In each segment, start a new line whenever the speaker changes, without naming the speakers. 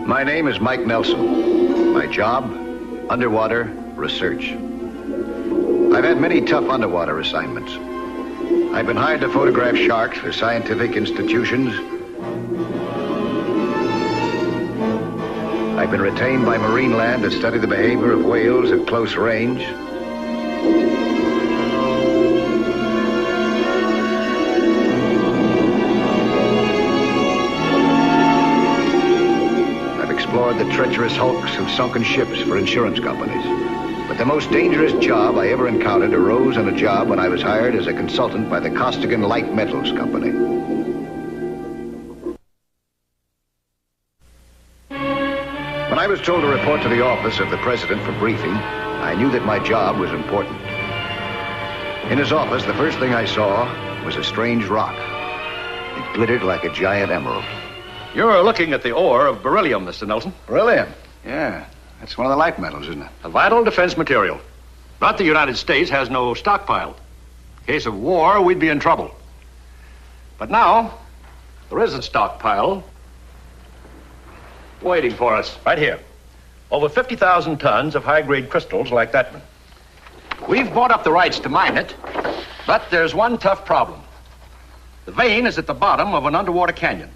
My name is Mike Nelson. My job, underwater research. I've had many tough underwater assignments. I've been hired to photograph sharks for scientific institutions. I've been retained by Marine Land to study the behavior of whales at close range. I've explored the treacherous hulks of sunken ships for insurance companies. But the most dangerous job I ever encountered arose on a job when I was hired as a consultant by the Costigan Light Metals Company. When I was told to report to the office of the president for briefing, I knew that my job was important. In his office, the first thing I saw was a strange rock. It glittered like a giant emerald.
You're looking at the ore of beryllium, Mr. Nelson.
Beryllium? Yeah. That's one of the light metals, isn't it?
A vital defense material. But the United States has no stockpile. In case of war, we'd be in trouble. But now, there is a stockpile waiting for us right here. Over 50,000 tons of high-grade crystals like that one. We've bought up the rights to mine it, but there's one tough problem. The vein is at the bottom of an underwater canyon.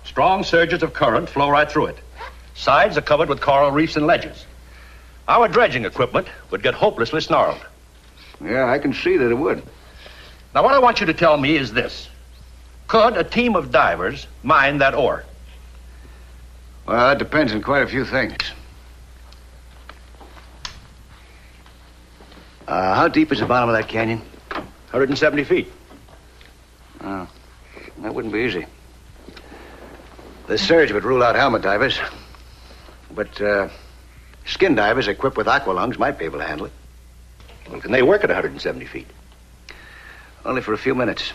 Strong surges of current flow right through it. Sides are covered with coral reefs and ledges. Our dredging equipment would get hopelessly snarled.
Yeah, I can see that it would.
Now, what I want you to tell me is this. Could a team of divers mine that ore?
Well, that depends on quite a few things. How deep is the bottom of that canyon?
170 feet.
Oh, that wouldn't be easy. The surge would rule out helmet divers. But skin divers equipped with aqua lungs might be able to handle it.
Well, can they work at 170 feet?
Only for a few minutes.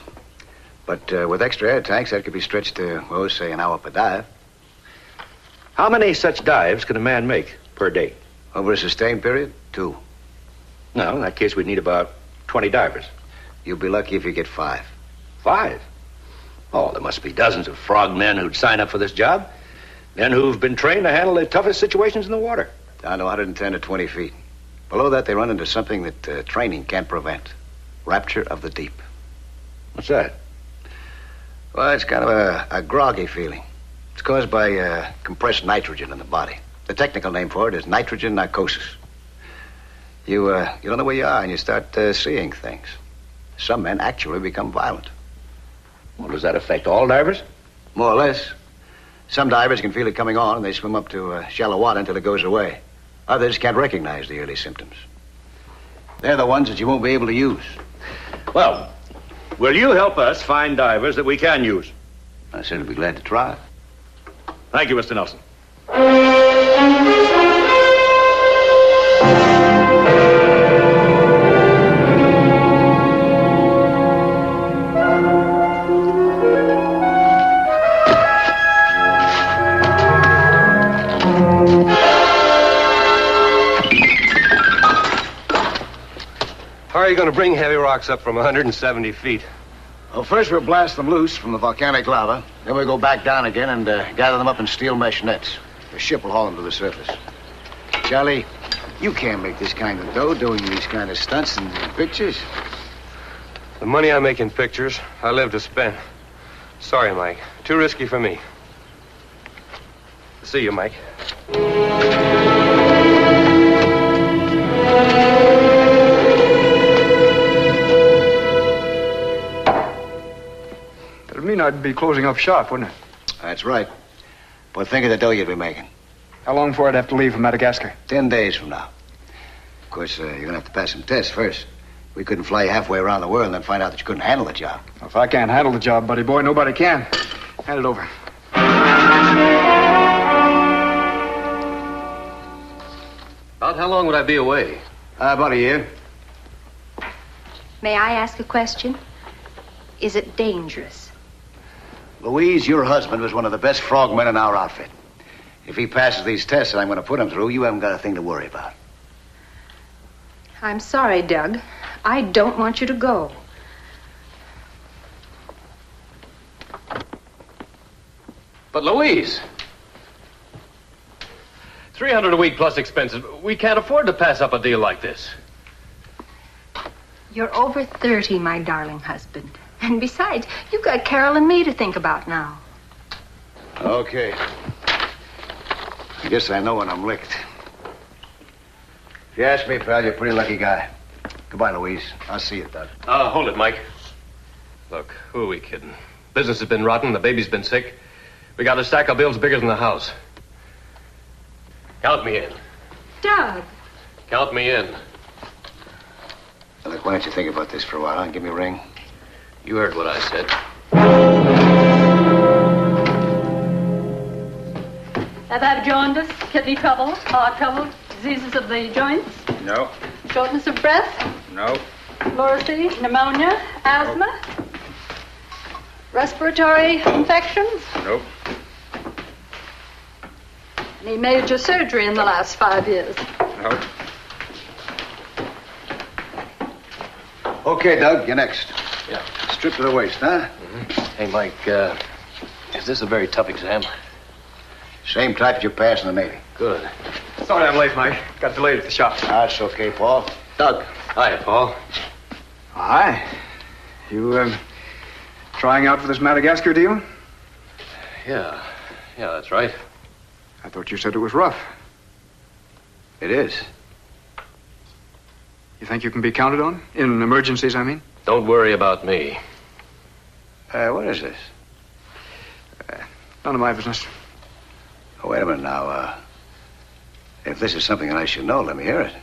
But with extra air tanks, that could be stretched to, well, say an hour per dive.
How many such dives can a man make per day?
Over a sustained period? 2.
No, in that case, we'd need about 20 divers.
You'll be lucky if you get 5.
5? Oh, there must be dozens of frogmen who'd sign up for this job. Men who've been trained to handle the toughest situations in the water.
Down to 110 to 20 feet. Below that, they run into something that training can't prevent. Rapture of the deep.
What's that?
Well, it's kind of a groggy feeling. It's caused by compressed nitrogen in the body. The technical name for it is nitrogen narcosis. You don't know where you are and you start seeing things. Some men actually become violent.
Well, does that affect all divers?
More or less. Some divers can feel it coming on and they swim up to shallow water until it goes away. Others can't recognize the early symptoms. They're the ones that you won't be able to use.
Well, will you help us find divers that we can use?
I said I'd be glad to try.
Thank you, Mr. Nelson.
How are you going to bring heavy rocks up from 170 feet?
Well, first we'll blast them loose from the volcanic lava. Then we'll go back down again and gather them up in steel mesh nets. The ship will haul them to the surface. Charlie, you can't make this kind of dough doing these kind of stunts and pictures.
The money I make in pictures, I live to spend. Sorry, Mike. Too risky for me. See you, Mike.
That'd mean I'd be closing up shop, wouldn't it?
That's right. But think of the dough you'd be making.
How long before I'd have to leave for Madagascar?
10 days from now. Of course, you're going to have to pass some tests first. We couldn't fly you halfway around the world and then find out that you couldn't handle the job.
Well, if I can't handle the job, buddy boy, nobody can. Hand it over.
About how long would I be away?
About a year.
May I ask a question? Is it dangerous?
Louise, your husband was one of the best frogmen in our outfit. If he passes these tests that I'm going to put him through, you haven't got a thing to worry about.
I'm sorry, Doug. I don't want you to go.
But Louise, $300 a week plus expenses. We can't afford to pass up a deal like this.
You're over 30, my darling husband. And besides, you've got Carol and me to think about now.
Okay. I guess I know when I'm licked. If you ask me, pal, you're a pretty lucky guy. Goodbye, Louise. I'll see you, Doug.
Hold it, Mike. Look, who are we kidding? Business has been rotten. The baby's been sick. We got a stack of bills bigger than the house. Count me in.
Doug.
Count me in.
Look, why don't you think about this for a while, huh? Give me a ring.
You heard what I said.
Have jaundice, kidney trouble, heart trouble, diseases of the joints?
No.
Shortness of breath?
No.
Pleurisy, pneumonia, asthma? Respiratory infections?
Nope.
Any major surgery in the last 5 years?
Nope.
Okay, Doug, you're next.
Yeah.
Stripped to the waist, huh?
Hey, Mike, is this a very tough exam?
Same type as you passed in the Navy.
Good.
Sorry I'm late, Mike. Got delayed at the shop.
That's okay, Paul. Doug.
Hi, Paul.
Hi. You, trying out for this Madagascar deal?
Yeah, that's right.
I thought you said it was rough.
It is.
You think you can be counted on? In emergencies, I mean?
Don't worry about me.
What is this?
None of my business.
Oh, wait a minute now. If this is something that I should know, let me hear it.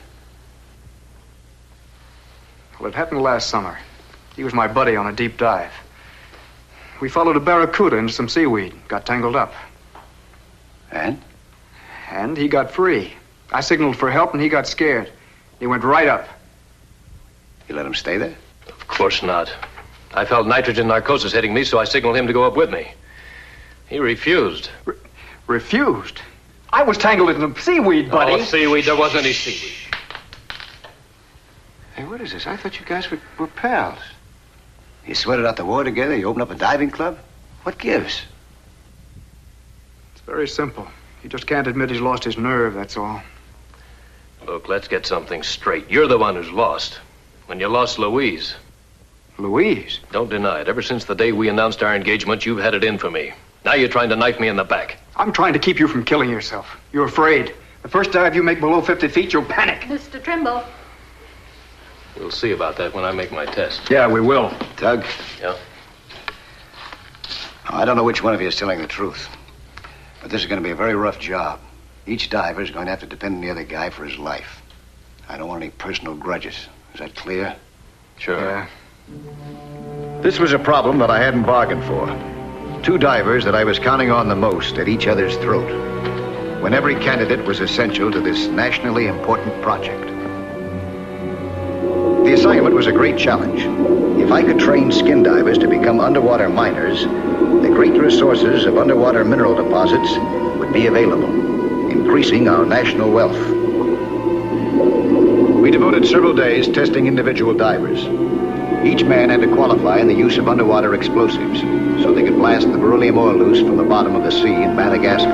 Well, it happened last summer. He was my buddy on a deep dive. We followed a barracuda into some seaweed, got tangled up.
And?
And he got free. I signaled for help and he got scared. He went right up.
You let him stay there?
Of course not. I felt nitrogen narcosis hitting me, so I signaled him to go up with me. He refused.
Refused? I was tangled in the seaweed, buddy.
Oh, seaweed. There wasn't any seaweed.
Hey, what is this? I thought you guys were pals. You sweated out the war together? You opened up a diving club? What gives?
It's very simple. He just can't admit he's lost his nerve, that's all.
Look, let's get something straight. You're the one who's lost. When you lost Louise.
Louise?
Don't deny it. Ever since the day we announced our engagement, you've had it in for me. Now you're trying to knife me in the back.
I'm trying to keep you from killing yourself. You're afraid. The first dive you make below 50 feet, you'll panic.
Mr. Trimble.
We'll see about that when I make my test.
Yeah, we will.
Doug?
Yeah?
I don't know which one of you is telling the truth. But this is going to be a very rough job. Each diver is going to have to depend on the other guy for his life. I don't want any personal grudges. Is that clear?
Sure.
Yeah.
This was a problem that I hadn't bargained for. Two divers that I was counting on the most at each other's throat, when every candidate was essential to this nationally important project. The assignment was a great challenge. If I could train skin divers to become underwater miners, the great resources of underwater mineral deposits would be available, increasing our national wealth. We devoted several days testing individual divers. Each man had to qualify in the use of underwater explosives so they could blast the beryllium ore loose from the bottom of the sea in Madagascar.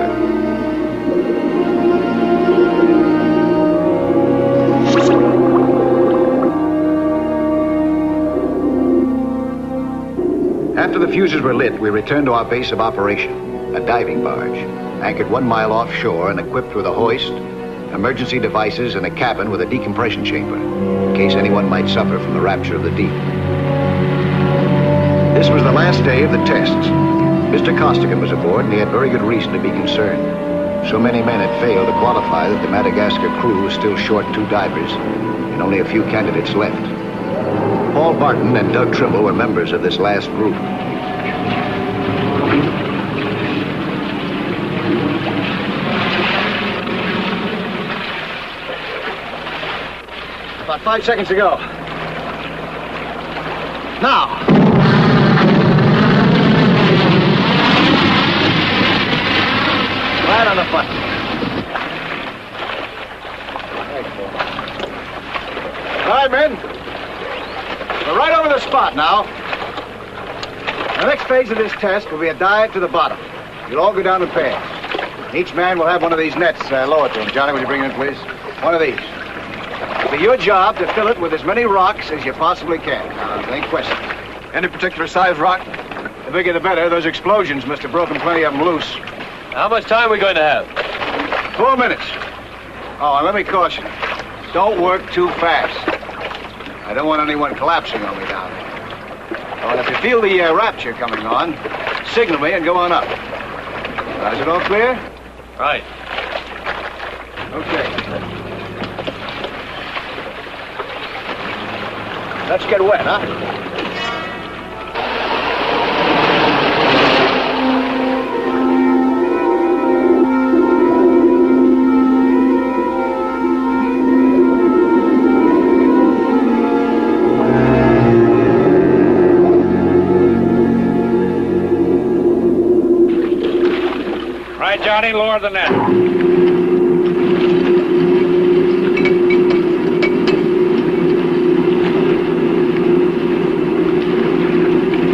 After the fuses were lit, we returned to our base of operation, a diving barge, anchored 1 mile offshore and equipped with a hoist, emergency devices, and a cabin with a decompression chamber, in case anyone might suffer from the rapture of the deep. This was the last day of the tests. Mr. Costigan was aboard, and he had very good reason to be concerned. So many men had failed to qualify that the Madagascar crew was still short 2 divers, and only a few candidates left. Paul Barton and Doug Trimble were members of this last group. About 5 seconds to go. Now. Right on the button. All right, men. We're right over the spot now. The next phase of this test will be a dive to the bottom. You'll all go down and pass. Each man will have one of these nets lowered to him. Johnny, will you bring it in, please? One of these. It'll be your job to fill it with as many rocks as you possibly can. Now, there ain't questions.
Any particular size rock?
The bigger the better. Those explosions must have broken plenty of them loose.
How much time are we going to have?
4 minutes. Oh, and let me caution you. Don't work too fast. I don't want anyone collapsing on me down there. Oh, and if you feel the Rapture coming on, signal me and go on up. Is it all clear?
Right.
Okay. Let's get wet, huh?
Right, Johnny, lower the net.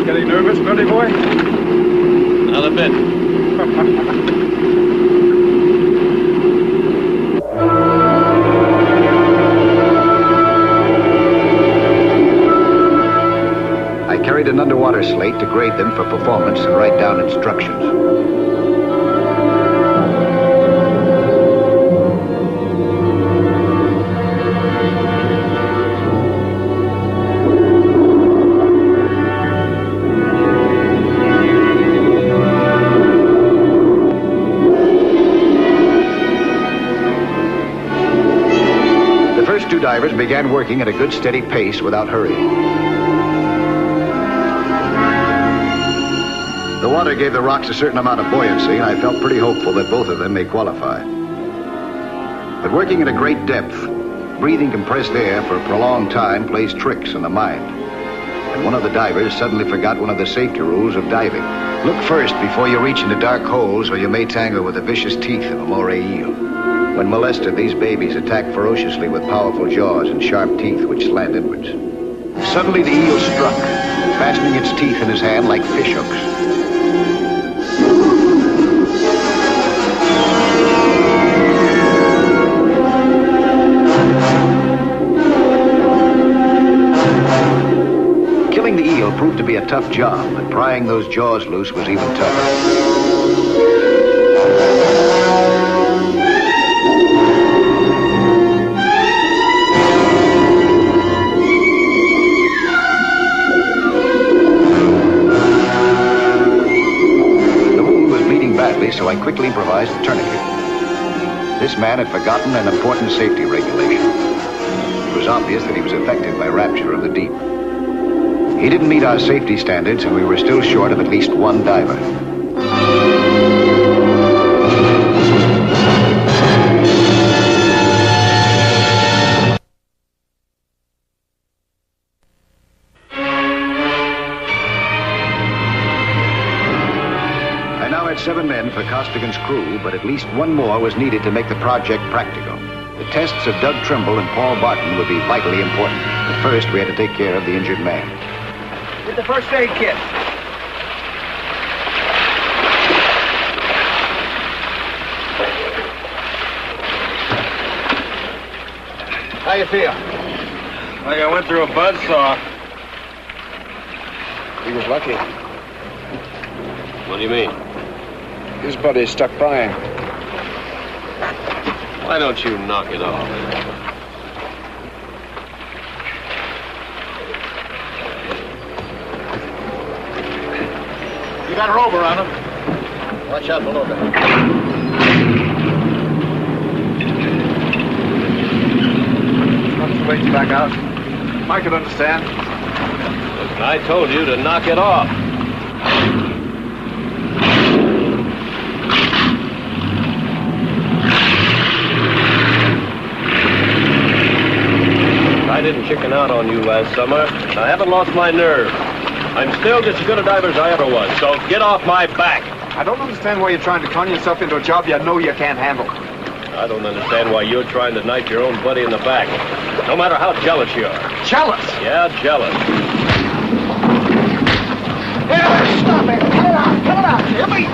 Getting nervous, Billy boy?
Not a bit.
I carried an underwater slate to grade them for performance and write down instructions. Two divers began working at a good steady pace without hurrying. The water gave the rocks a certain amount of buoyancy, and I felt pretty hopeful that both of them may qualify. But working at a great depth, breathing compressed air for a prolonged time plays tricks on the mind. And one of the divers suddenly forgot one of the safety rules of diving. Look first before you reach into dark holes, or you may tangle with the vicious teeth of a moray eel. When molested, these babies attack ferociously with powerful jaws and sharp teeth which slant inwards. Suddenly the eel struck, fastening its teeth in his hand like fish hooks. Killing the eel proved to be a tough job, but prying those jaws loose was even tougher. So I quickly improvised a tourniquet. This man had forgotten an important safety regulation. It was obvious that he was affected by Rapture of the deep. He didn't meet our safety standards, and we were still short of at least one diver. I now had 7 men for Costigan's crew, but at least one more was needed to make the project practical. The tests of Doug Trimble and Paul Barton would be vitally important. But first, we had to take care of the injured man. Get the first aid kit. How you feel?
Like I went through a buzzsaw.
He was lucky.
What do you mean?
His buddy stuck by him.
Why don't you knock it off?
You got a rope around him. Watch out below that.
Not too late to back out. I could understand.
Listen, I told you to knock it off. I didn't chicken out on you last summer. I haven't lost my nerve. I'm still just as good a diver as I ever was, so get off my back.
I don't understand why you're trying to con yourself into a job you know you can't handle.
I don't understand why you're trying to knife your own buddy in the back. No matter how jealous you are.
Jealous?
Yeah, jealous.
Hey, stop it! Cut it out! Cut it out! Hear me?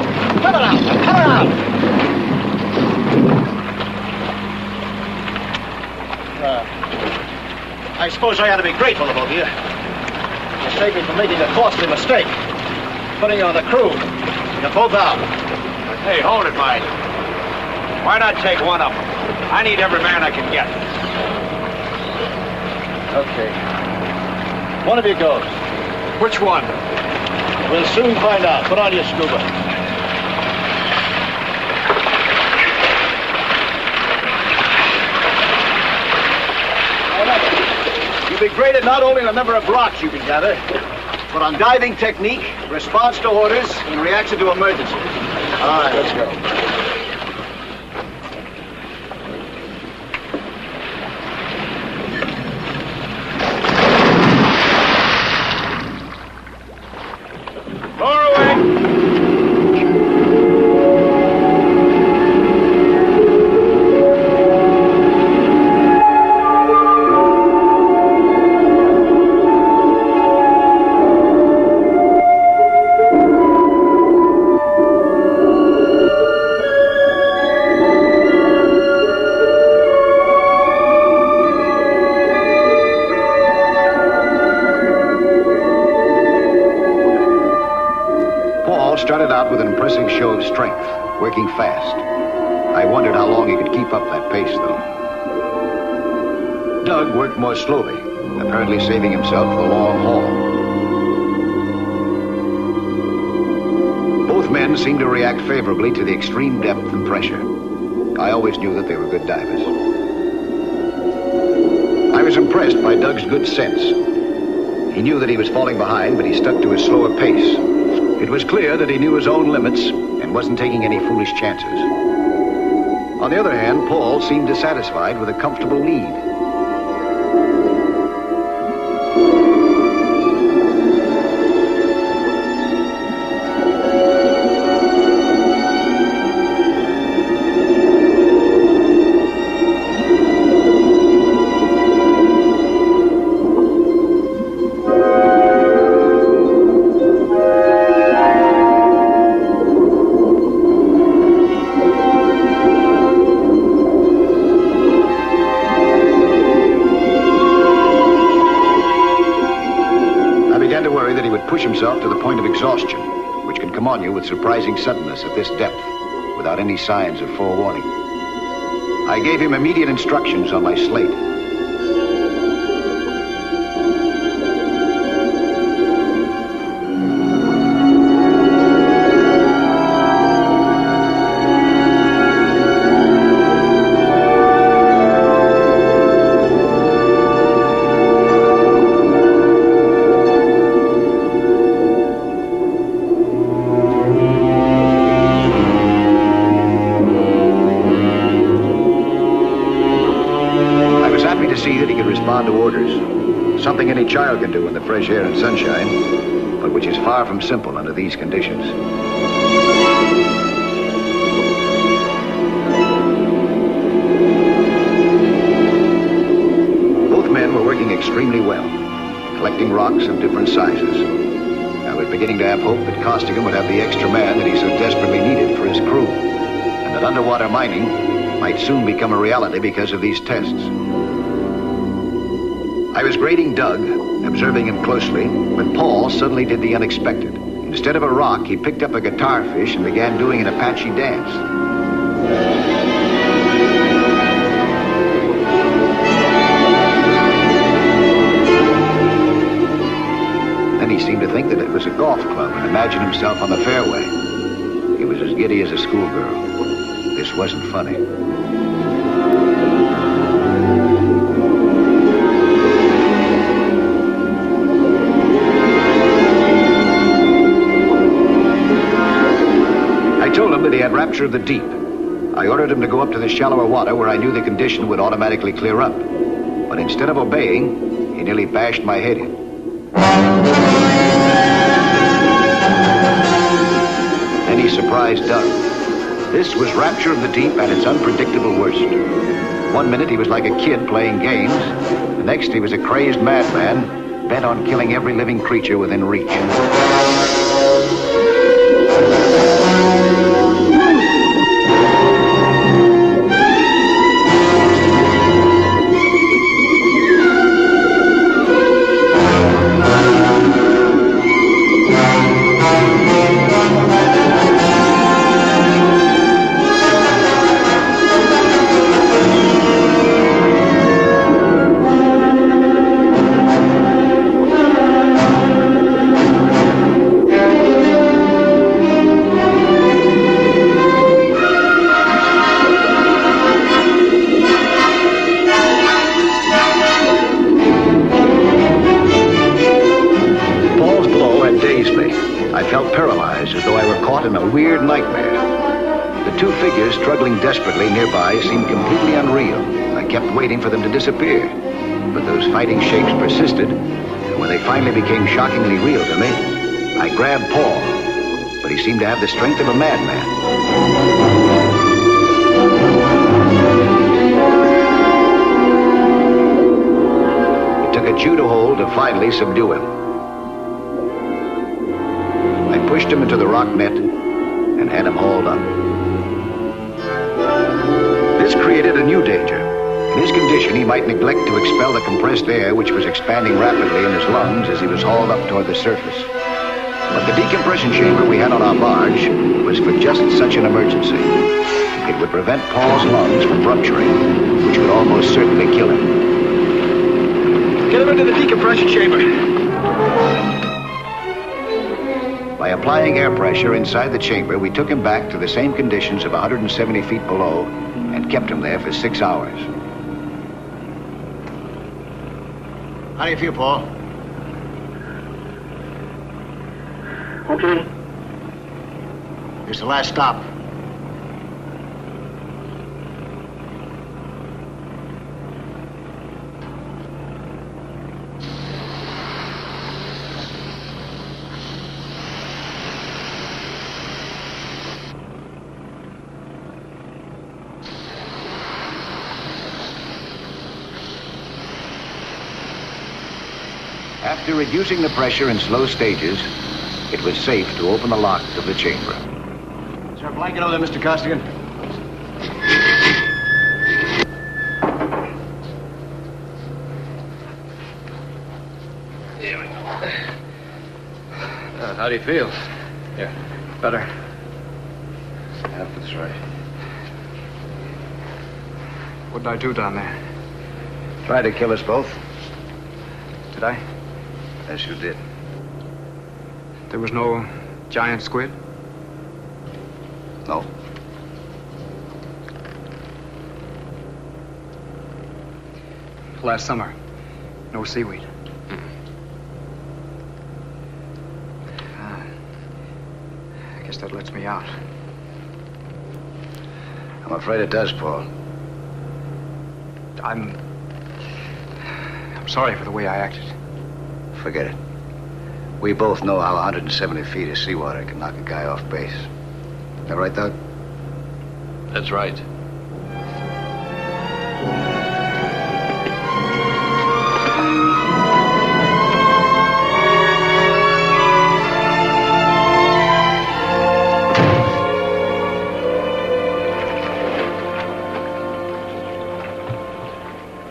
Cut it out! Cut it out! I suppose I ought to be grateful to both of you. You saved me from making a costly mistake. Putting you on the crew. You're both out.
Hey, hold it, Mike. Why not take one of them? I need every man I can get.
Okay. One of you goes.
Which one?
We'll soon find out. Put on your scuba. You'll be graded not only on the number of blocks you can gather, but on diving technique, response to orders, and reaction to emergencies. All right, let's go.
Lower away.
Started out with an impressive show of strength, working fast. I wondered how long he could keep up that pace, though. Doug worked more slowly, apparently saving himself the long haul. Both men seemed to react favorably to the extreme depth and pressure. I always knew that they were good divers. I was impressed by Doug's good sense. He knew that he was falling behind, but he stuck to his slower pace. It was clear that he knew his own limits and wasn't taking any foolish chances. On the other hand, Paul seemed dissatisfied with a comfortable lead. Push himself to the point of exhaustion, which can come on you with surprising suddenness at this depth, without any signs of forewarning. I gave him immediate instructions on my slate. To orders. Something any child can do in the fresh air and sunshine, but which is far from simple under these conditions. Both men were working extremely well, collecting rocks of different sizes. I was beginning to have hope that Costigan would have the extra man that he so desperately needed for his crew, and that underwater mining might soon become a reality because of these tests. I was grading Doug, observing him closely, when Paul suddenly did the unexpected. Instead of a rock, he picked up a guitar fish and began doing an Apache dance. Then he seemed to think that it was a golf club and imagined himself on the fairway. He was as giddy as a schoolgirl. This wasn't funny. I told him that he had Rapture of the Deep. I ordered him to go up to the shallower water where I knew the condition would automatically clear up. But instead of obeying, he nearly bashed my head in. Then he surprised Doug. This was Rapture of the Deep at its unpredictable worst. One minute he was like a kid playing games. The next he was a crazed madman bent on killing every living creature within reach. The two figures struggling desperately nearby seemed completely unreal. I kept waiting for them to disappear. But those fighting shapes persisted, and when they finally became shockingly real to me, I grabbed Paul. But he seemed to have the strength of a madman. It took a judo hold to finally subdue him. I pushed him into the rock net and had him hauled up. This created a new danger. In his condition, he might neglect to expel the compressed air which was expanding rapidly in his lungs as he was hauled up toward the surface. But the decompression chamber we had on our barge was for just such an emergency. It would prevent Paul's lungs from rupturing, which would almost certainly kill him.
Get him into the decompression chamber.
By applying air pressure inside the chamber, we took him back to the same conditions of 170 feet below and kept him there for 6 hours.
How do you feel, Paul?
Okay.
Here's the last stop.
After reducing the pressure in slow stages, it was safe to open the lock of the chamber.
Is there a blanket over there, Mr. Costigan? There we go.
How do you feel?
Here.
Better.
Yeah, that's right.
What did I do down there?
Tried to kill us both.
Did I?
Yes, you did.
There was no giant squid?
No.
Last summer, no seaweed. I guess that lets me out.
I'm afraid it does, Paul.
I'm sorry for the way I acted.
Forget it. We both know how 170 feet of seawater can knock a guy off base. That right, Doug?
That's right.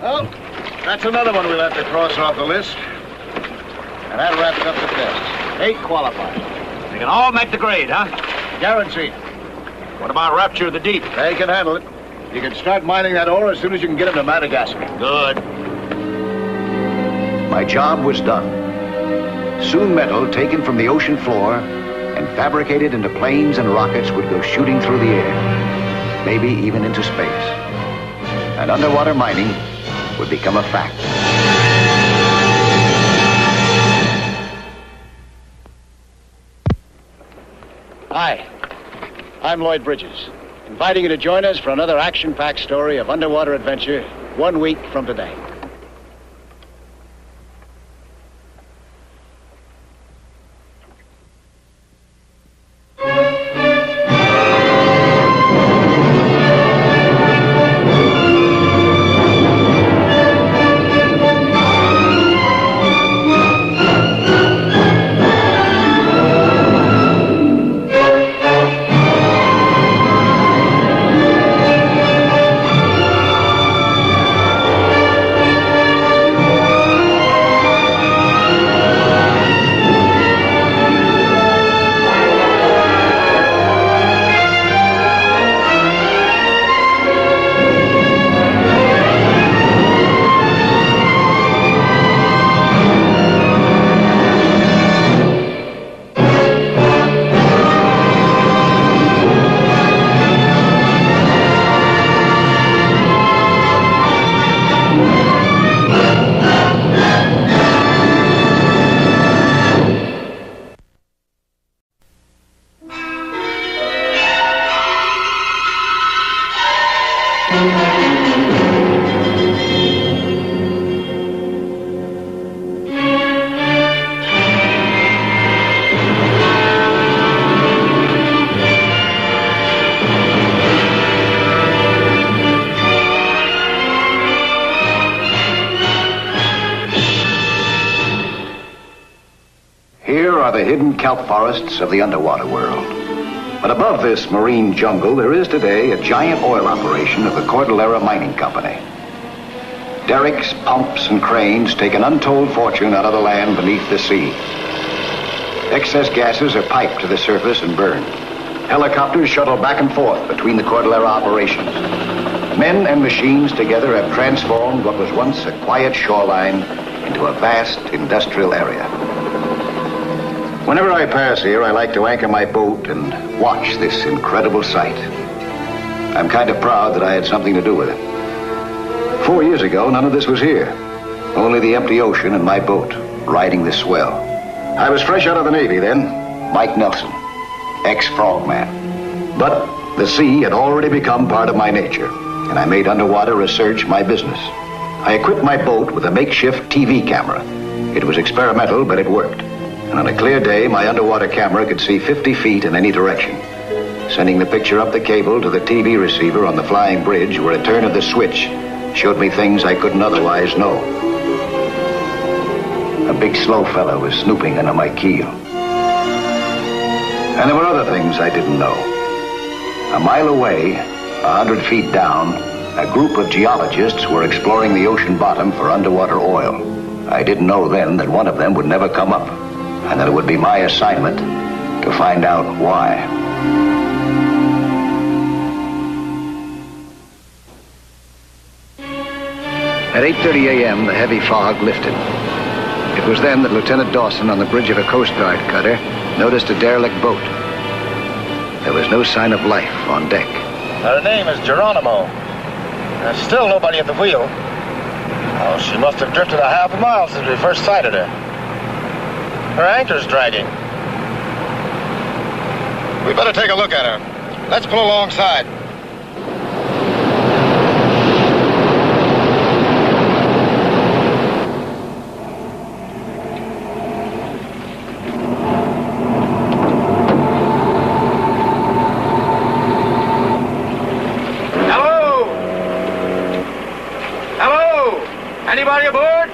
Well, that's another one we'll have to cross off the list. And that wraps up the test. 8 qualified. They can all make the grade, huh? Guaranteed. What about Rapture of the Deep? They can handle it. You can start mining that ore as soon as you can get them to Madagascar. Good.
My job was done. Soon metal taken from the ocean floor and fabricated into planes and rockets would go shooting through the air, maybe even into space. And underwater mining would become a fact.
Hi, I'm Lloyd Bridges, inviting you to join us for another action-packed story of underwater adventure 1 week from today.
Here are the hidden kelp forests of the underwater world. But above this marine jungle, there is today a giant oil operation of the Cordillera Mining Company. Derricks, pumps, and cranes take an untold fortune out of the land beneath the sea. Excess gases are piped to the surface and burned. Helicopters shuttle back and forth between the Cordillera operations. Men and machines together have transformed what was once a quiet shoreline into a vast industrial area. Whenever I pass here, I like to anchor my boat and watch this incredible sight. I'm kind of proud that I had something to do with it. 4 years ago, none of this was here. Only the empty ocean and my boat, riding the swell. I was fresh out of the Navy then, Mike Nelson, ex-frogman. But the sea had already become part of my nature, and I made underwater research my business. I equipped my boat with a makeshift TV camera. It was experimental, but it worked. And on a clear day, my underwater camera could see 50 feet in any direction. Sending the picture up the cable to the TV receiver on the flying bridge where a turn of the switch showed me things I couldn't otherwise know. A big slow fella was snooping under my keel. And there were other things I didn't know. A mile away, 100 feet down, a group of geologists were exploring the ocean bottom for underwater oil. I didn't know then that one of them would never come up, and that it would be my assignment to find out why. At 8:30 a.m., the heavy fog lifted. It was then that Lieutenant Dawson, on the bridge of a Coast Guard cutter, noticed a derelict boat. There was no sign of life on deck.
Her name is Geronimo. There's still nobody at the wheel. Oh, she must have drifted a half a mile since we first sighted her. Her anchor's dragging. We better take a look at her. Let's pull alongside.
Hello? Hello? Anybody aboard?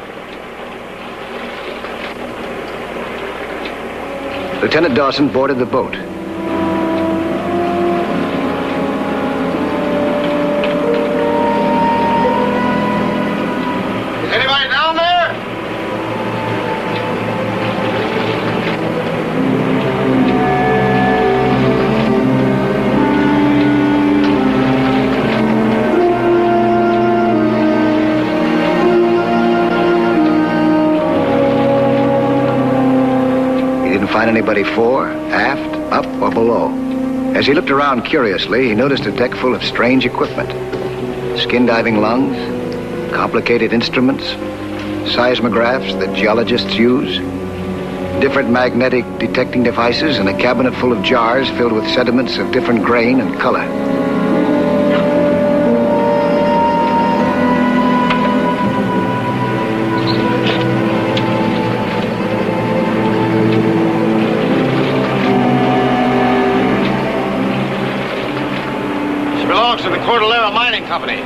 Lieutenant Dawson boarded the boat.
Is anybody down there?
Find anybody fore, aft, up, or below. As he looked around curiously, he noticed a deck full of strange equipment. Skin diving lungs, complicated instruments, seismographs that geologists use, different magnetic detecting devices, and a cabinet full of jars filled with sediments of different grain and color.
To the Cordillera Mining Company.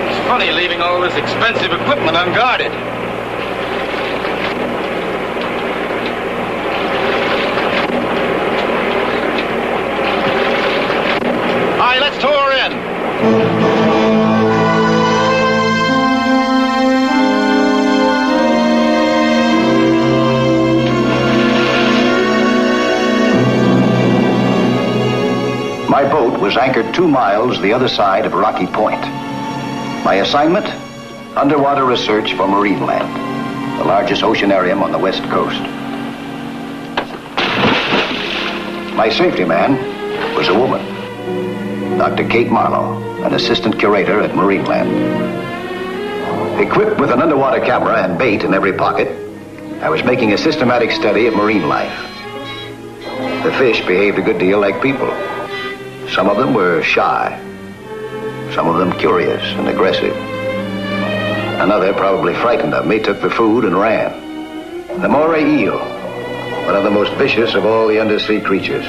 It's funny leaving all this expensive equipment unguarded. All right, let's tow her in.
My boat was anchored 2 miles the other side of Rocky Point. My assignment? Underwater research for marine land, the largest oceanarium on the West Coast. My safety man was a woman, Dr. Kate Marlowe, an assistant curator at Marineland. Equipped with an underwater camera and bait in every pocket, I was making a systematic study of marine life. The fish behaved a good deal like people. Some of them were shy. Some of them curious and aggressive. Another, probably frightened of me, took the food and ran. The moray eel, one of the most vicious of all the undersea creatures,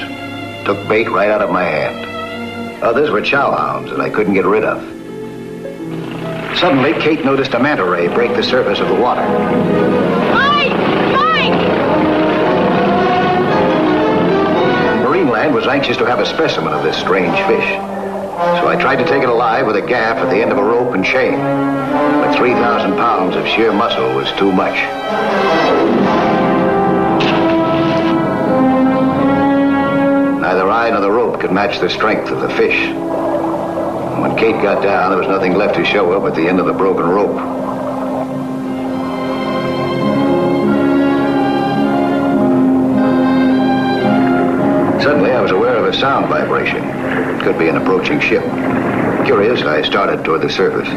took bait right out of my hand. Others were chowhounds that I couldn't get rid of. Suddenly, Kate noticed a manta ray break the surface of the water.
Mike! Mike!
Marineland was anxious to have a specimen of this strange fish. So I tried to take it alive with a gaff at the end of a rope and chain. But 3,000 pounds of sheer muscle was too much. Neither I nor the rope could match the strength of the fish. When Kate got down, there was nothing left to show her but the end of the broken rope. Suddenly, I was aware of a sound vibration. It could be an approaching ship. Curious, I started toward the surface.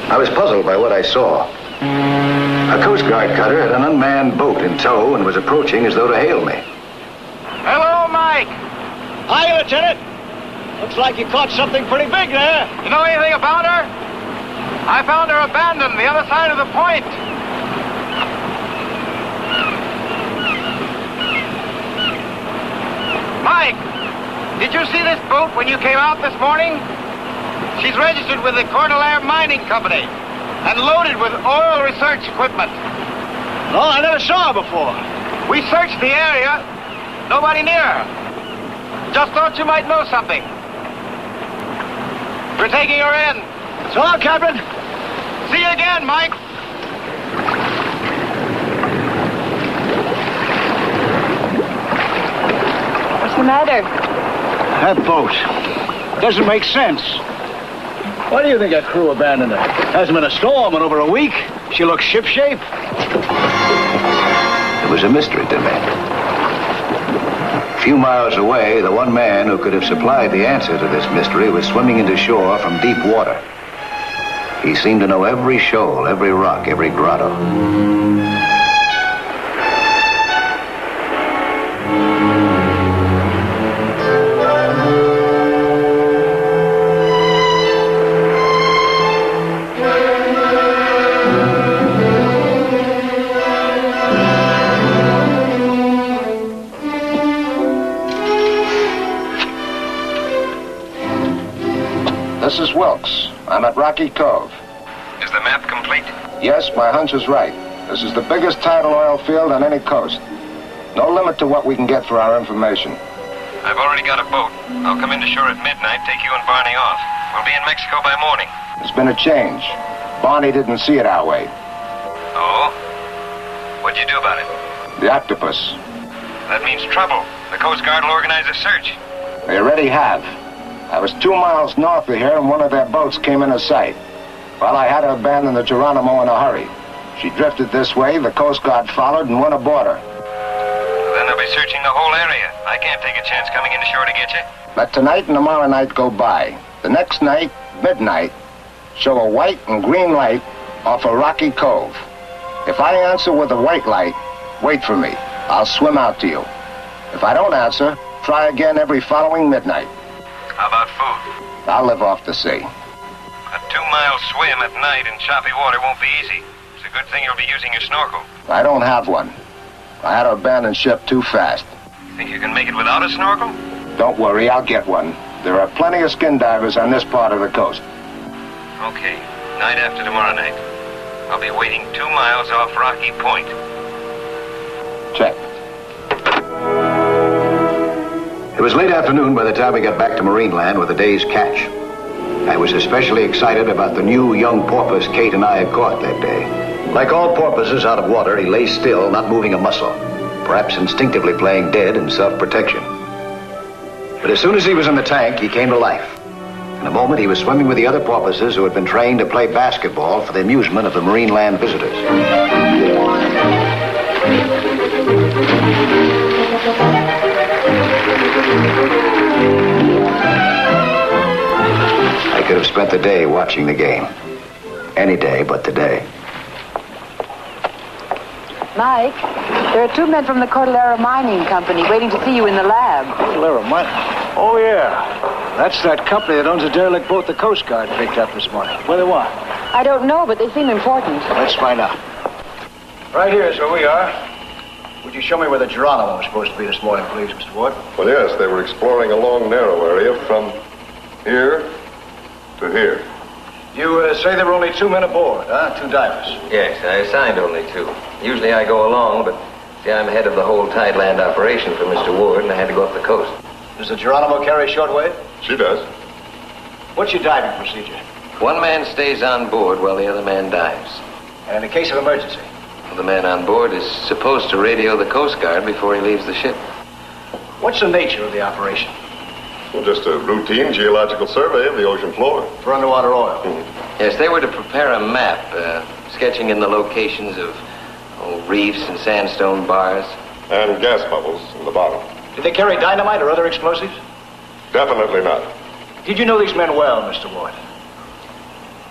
I was puzzled by what I saw. A Coast Guard cutter had an unmanned boat in tow and was approaching as though to hail me.
Hello, Mike.
Hi, Lieutenant. Looks like you caught something pretty big there.
You know anything about her? I found her abandoned the other side of the point. Mike, did you see this boat when you came out this morning? She's registered with the Cordillera Mining Company and loaded with oil research equipment.
No, I never saw her before.
We searched the area. Nobody near her. Just thought you might know something. We're taking her in.
So long, Captain.
See you again, Mike.
What's the matter?
That boat doesn't make sense. Why do you think that crew abandoned her? Hasn't been a storm in over a week. She looks shipshape.
It was a mystery to me. A few miles away, the one man who could have supplied the answer to this mystery was swimming into shore from deep water. He seemed to know every shoal, every rock, every grotto.
This is Wilkes. I'm at Rocky Cove.
Is the map complete?
Yes, my hunch is right. This is the biggest tidal oil field on any coast. No limit to what we can get for our information.
I've already got a boat. I'll come into shore at midnight, take you and Barney off. We'll be in Mexico by morning.
There's been a change. Barney didn't see it our way.
Oh? What'd you do about it?
The Octopus.
That means trouble. The Coast Guard will organize a search.
They already have. I was 2 miles north of here and one of their boats came into sight. Well, I had to abandon the Geronimo in a hurry. She drifted this way, the Coast Guard followed and went aboard her.
Then they'll be searching the whole area. I can't take a chance coming into shore to get you.
Let tonight and tomorrow night go by. The next night, midnight, show a white and green light off of Rocky Cove. If I answer with a white light, wait for me. I'll swim out to you. If I don't answer, try again every following midnight.
How about food?
I'll live off the sea.
A 2-mile swim at night in choppy water won't be easy. It's a good thing you'll be using your snorkel.
I don't have one. I had to abandon ship too fast.
Think you can make it without a snorkel?
Don't worry, I'll get one. There are plenty of skin divers on this part of the coast.
Okay. Night after tomorrow night. I'll be waiting 2 miles off Rocky Point.
Check.
It was late afternoon by the time we got back to Marineland with the day's catch. I was especially excited about the new young porpoise Kate and I had caught that day. Like all porpoises out of water, he lay still, not moving a muscle, perhaps instinctively playing dead in self-protection. But as soon as he was in the tank, he came to life. In a moment, he was swimming with the other porpoises who had been trained to play basketball for the amusement of the Marineland visitors. I could have spent the day watching the game. Any day but today.
Mike, there are two men from the Cordillera Mining Company waiting to see you in the lab.
Cordillera Mining? Oh, yeah. That's that company that owns a derelict boat the Coast Guard picked up this morning. What do they want?
I don't know, but they seem important.
Let's find out. Right here is where we are. Would you show me where the Geronimo was supposed to be this morning, please, Mr. Ward?
Well, yes, they were exploring a long, narrow area from here to here.
You say there were only 2 men aboard, huh? 2 divers.
Yes, I assigned only 2. Usually I go along, but see, I'm head of the whole tideland operation for Mr. Ward, and I had to go up the coast.
Does the Geronimo carry shortwave?
She does.
What's your diving procedure?
One man stays on board while the other man dives.
And in case of emergency?
The man on board is supposed to radio the Coast Guard before he leaves the ship.
What's the nature of the operation?
Well, just a routine geological survey of the ocean floor.
For underwater oil?
Yes, they were to prepare a map, sketching in the locations of reefs and sandstone bars.
And gas bubbles in the bottom.
Did they carry dynamite or other explosives?
Definitely not.
Did you know these men well, Mr. Ward?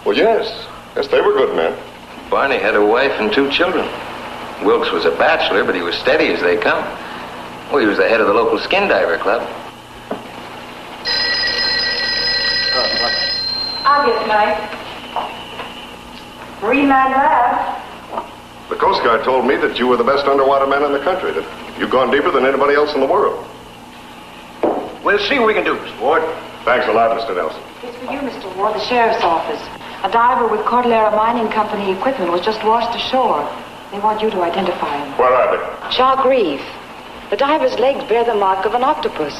Well, yes. Yes, they were good men.
Barney had a wife and 2 children. Wilkes was a bachelor, but he was steady as they come. Well, he was the head of the local skin diver club.
Obvious, Mike. 3-man lab.
The Coast Guard told me that you were the best underwater man in the country, that you've gone deeper than anybody else in the world.
We'll see what we can do, Mr. Ward.
Thanks a lot, Mr. Nelson.
It's for you, Mr. Ward, the sheriff's office. A diver with Cordillera Mining Company equipment was just washed ashore. They want you to identify him.
Where are they?
Shark Reef. The diver's legs bear the mark of an octopus.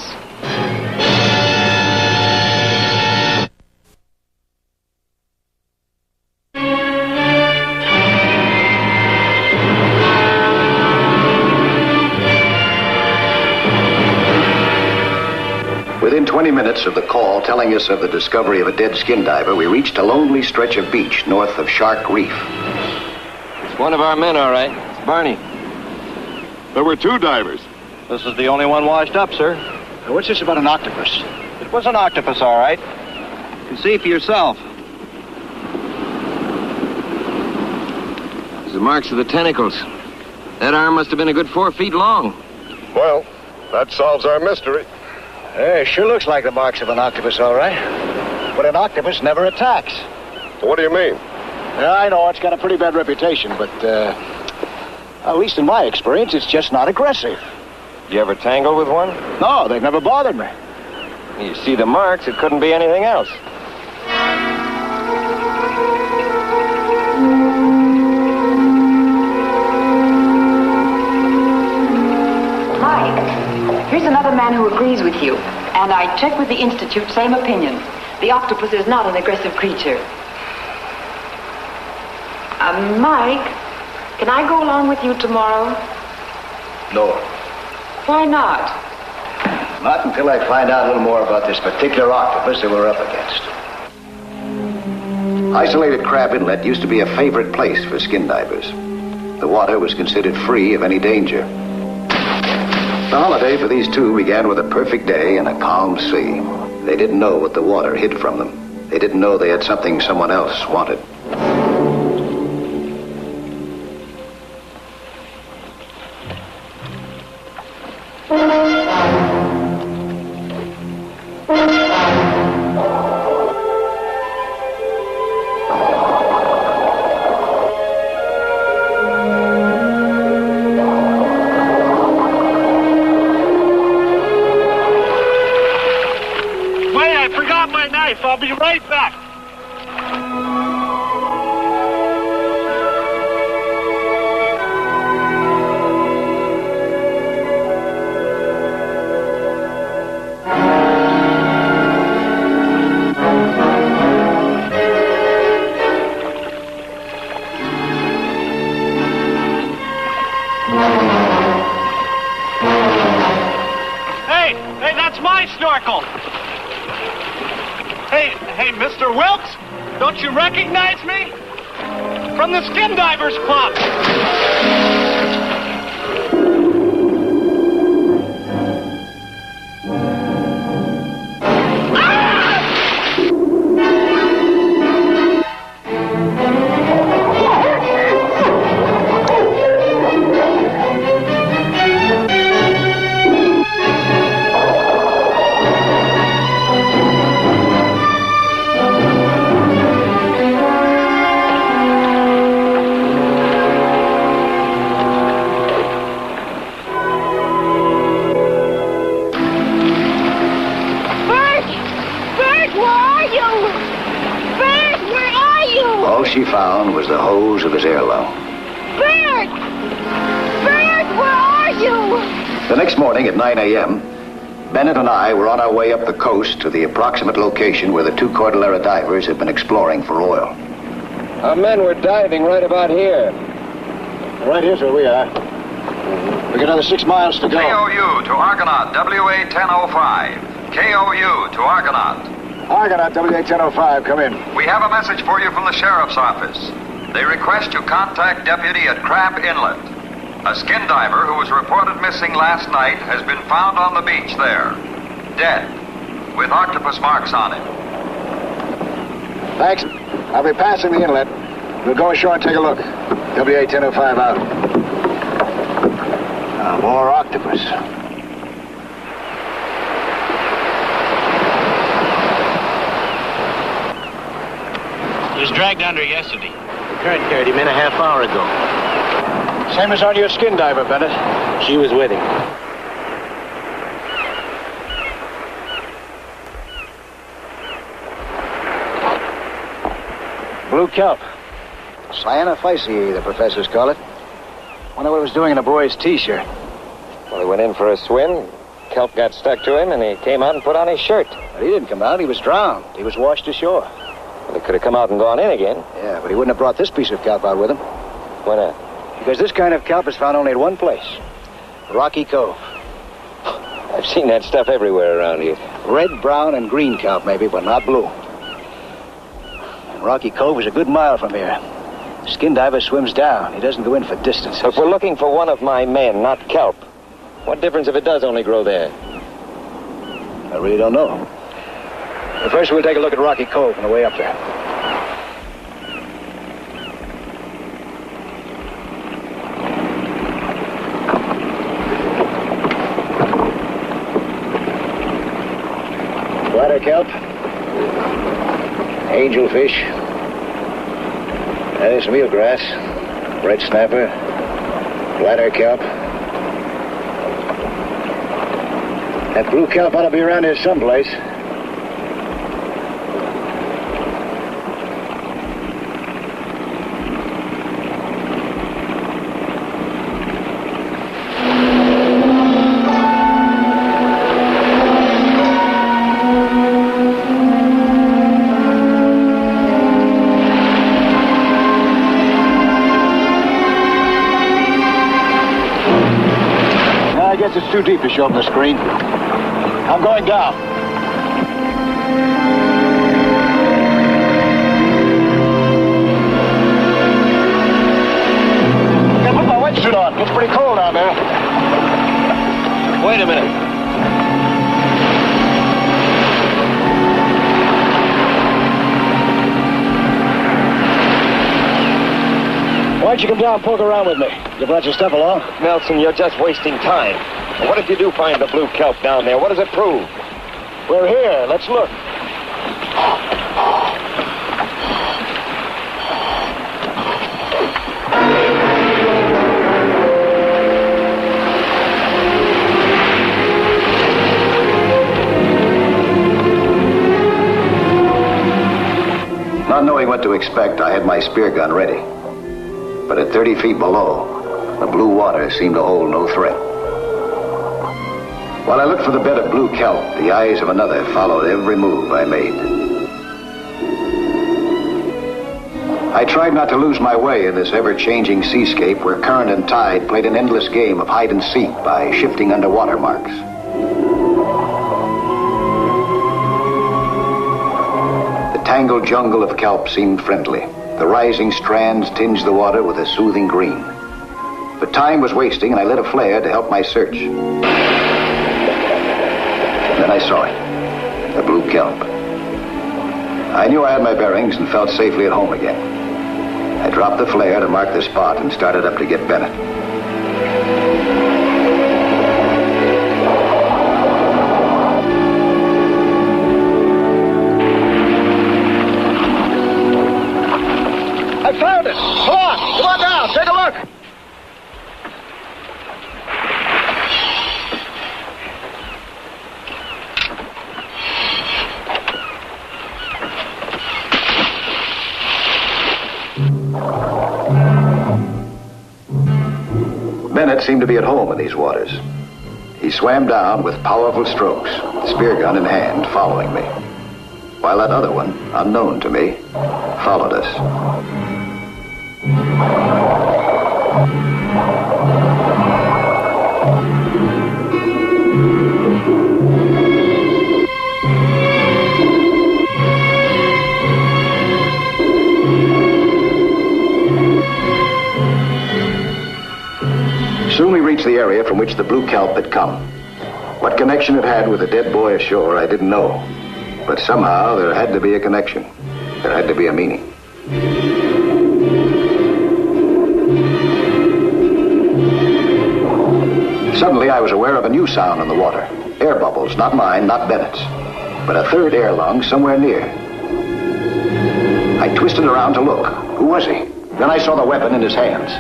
Within 20 minutes of the call telling us of the discovery of a dead skin diver, we reached a lonely stretch of beach north of Shark Reef.
It's one of our men, all right. It's Barney.
There were 2 divers.
This is the only one washed up, sir. What's this about an octopus? It was an octopus, all right. You can see for yourself.
There's the marks of the tentacles. That arm must have been a good 4 feet long.
Well, that solves our mystery.
It sure looks like the marks of an octopus, all right. But an octopus never attacks.
What do you mean?
Yeah, I know, it's got a pretty bad reputation, but, at least in my experience, it's just not aggressive.
You ever tangle with one?
No, they've never bothered me.
You see the marks, it couldn't be anything else.
Mike, here's another man who agrees with you. And I checked with the Institute, same opinion. The octopus is not an aggressive creature. Mike, can I go along with you tomorrow?
No.
Why not?
Not until I find out a little more about this particular octopus that we're up against. Isolated Crab Inlet used to be a favorite place for skin divers. The water was considered free of any danger. The holiday for these 2 began with a perfect day and a calm sea. They didn't know what the water hid from them. They didn't know they had something someone else wanted.
I'll be right back. Hey, that's my snorkel. Hey, Mr. Wilkes, don't you recognize me? From the Skin Divers Club.
found was the hose of his airlock.
Bert! Bert, where are you?
The next morning at 9 a.m., Bennett and I were on our way up the coast to the approximate location where the two Cordillera divers had been exploring for oil.
Our men were diving right about here.
Right here's where we are. We got another 6 miles to go.
KOU to Argonaut, WA-1005. KOU to Argonaut.
Argonaut, WA-1005, come in.
We have a message for you from the sheriff's office. They request you contact Deputy at Crab Inlet. A skin diver who was reported missing last night has been found on the beach there, dead, with octopus marks on him.
Thanks. I'll be passing the inlet. We'll go ashore and take a look. WA-1005 out. More octopus.
He was dragged under yesterday.
The current carried him in a half hour ago. Same as on your skin diver, Bennett.
She was with him.
Blue kelp. Cyanophyceae, the professors call it. Wonder what it was doing in a boy's T-shirt.
Well, he went in for a swim. Kelp got stuck to him, and he came out and put on his shirt.
But he didn't come out. He was drowned. He was washed ashore.
Well, he could have come out and gone in again.
Yeah, but he wouldn't have brought this piece of kelp out with him.
Why not?
Because this kind of kelp is found only at one place. Rocky Cove.
I've seen that stuff everywhere around here.
Red, brown, and green kelp, maybe, but not blue. And Rocky Cove is a good mile from here. The skin diver swims down. He doesn't go in for distance.
If we're looking for one of my men, not kelp, what difference if it does only grow there?
I really don't know. But first, we'll take a look at Rocky Cove on the way up there. Bladder kelp, angelfish, there's mealgrass, red snapper, bladder kelp. That blue kelp ought to be around here someplace. It's too deep to show up the screen. I'm going down. I gotta put my wetsuit on. It's pretty cold out there.
Wait a minute.
Why don't you come down and poke around with me? You brought your stuff along?
Nelson, you're just wasting time. What if you do find the blue kelp down there? What does it prove?
We're here. Let's look.
Not knowing what to expect, I had my spear gun ready. But at 30 feet below, the blue water seemed to hold no threat. While I looked for the bed of blue kelp, the eyes of another followed every move I made. I tried not to lose my way in this ever-changing seascape where current and tide played an endless game of hide and seek by shifting underwater marks. The tangled jungle of kelp seemed friendly. The rising strands tinged the water with a soothing green. But time was wasting, and I lit a flare to help my search. Then I saw it, the blue kelp. I knew I had my bearings and felt safely at home again. I dropped the flare to mark the spot and started up to get Bennett.
I found it! Come on down, take a look!
Bennett seemed to be at home in these waters. He swam down with powerful strokes, spear gun in hand, following me, while that other one, unknown to me, followed us. Soon we reached the area from which the blue kelp had come. What connection it had with the dead boy ashore, I didn't know. But somehow there had to be a connection. There had to be a meaning. Suddenly I was aware of a new sound in the water. Air bubbles, not mine, not Bennett's, but a third air lung somewhere near. I twisted around to look. Who was he? Then I saw the weapon in his hands.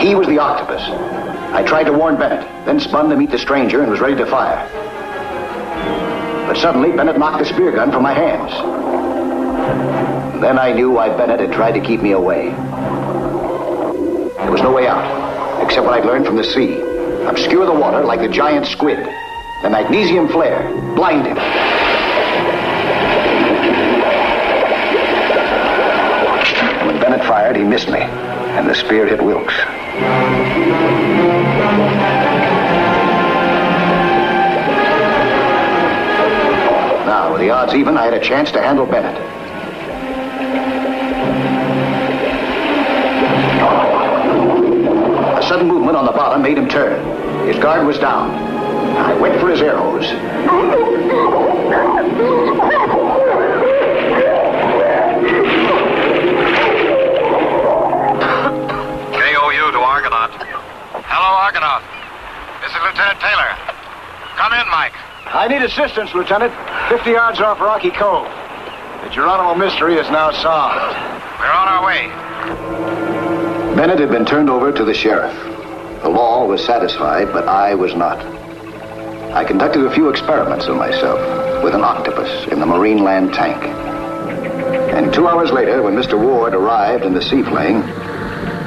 He was the Octopus. I tried to warn Bennett, then spun to meet the stranger and was ready to fire. But suddenly, Bennett knocked the spear gun from my hands. Then I knew why Bennett had tried to keep me away. There was no way out, except what I'd learned from the sea. Obscure the water like the giant squid. The magnesium flare. Blind him. When Bennett fired, he missed me, and the spear hit Wilkes. Now, with the odds even, I had a chance to handle Bennett. A sudden movement on the bottom made him turn. His guard was down. I went for his air hose.
KOU to Argonaut. Hello, Argonaut. This is Lieutenant Taylor. Come in, Mike.
I need assistance, Lieutenant. 50 yards off Rocky Cove. The Geronimo mystery is now solved.
We're on our way.
Bennett had been turned over to the sheriff. The law was satisfied, but I was not. I conducted a few experiments on myself with an octopus in the Marine Land tank. And 2 hours later, when Mr. Ward arrived in the seaplane,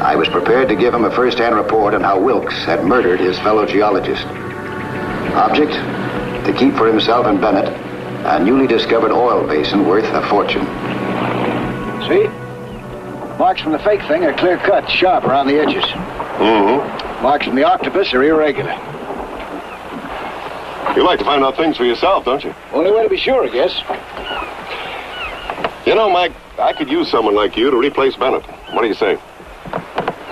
I was prepared to give him a first-hand report on how Wilkes had murdered his fellow geologist. Object? To keep for himself and Bennett a newly discovered oil basin worth a fortune. See? Marks from the fake thing are clear-cut, sharp around the edges.
Mm-hmm.
Marks from the octopus are irregular.
You like to find out things for yourself, don't you?
Only way to be sure, I guess.
You know, Mike, I could use someone like you to replace Bennett. What do you say?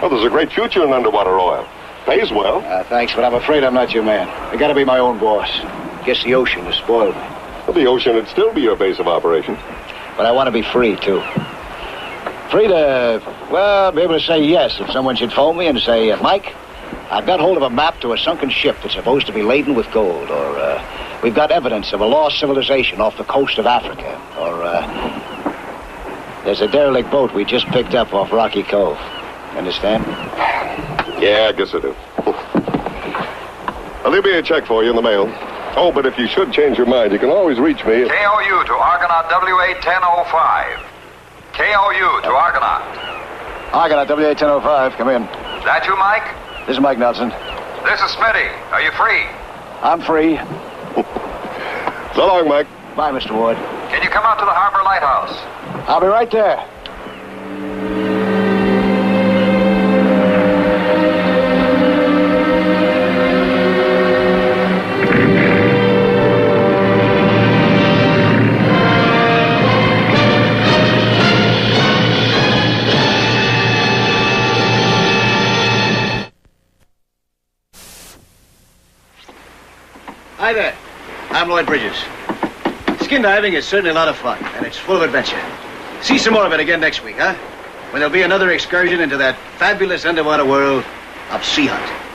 Well, there's a great future in underwater oil. Pays well.
Thanks, but I'm afraid I'm not your man. I gotta be my own boss. Guess the ocean has spoiled me.
Well, the ocean would still be your base of operations.
But I want to be free, too. Free to, well, be able to say yes if someone should phone me and say, Mike, I've got hold of a map to a sunken ship that's supposed to be laden with gold, or we've got evidence of a lost civilization off the coast of Africa, or there's a derelict boat we just picked up off Rocky Cove. Understand?
Yeah, I guess I do. I'll leave me a check for you in the mail. Oh, but if you should change your mind, you can always reach me.
KOU to Argonaut WA-1005. KOU to Argonaut.
Argonaut WA-1005, come in.
That you, Mike?
This is Mike Nelson.
This is Smitty. Are you free?
I'm free.
So long, Mike.
Bye, Mr. Ward.
Can you come out to the Harbor Lighthouse?
I'll be right there. Hi there. I'm Lloyd Bridges. Skin diving is certainly a lot of fun, and it's full of adventure. See some more of it again next week, huh? When there'll be another excursion into that fabulous underwater world of Sea Hunt.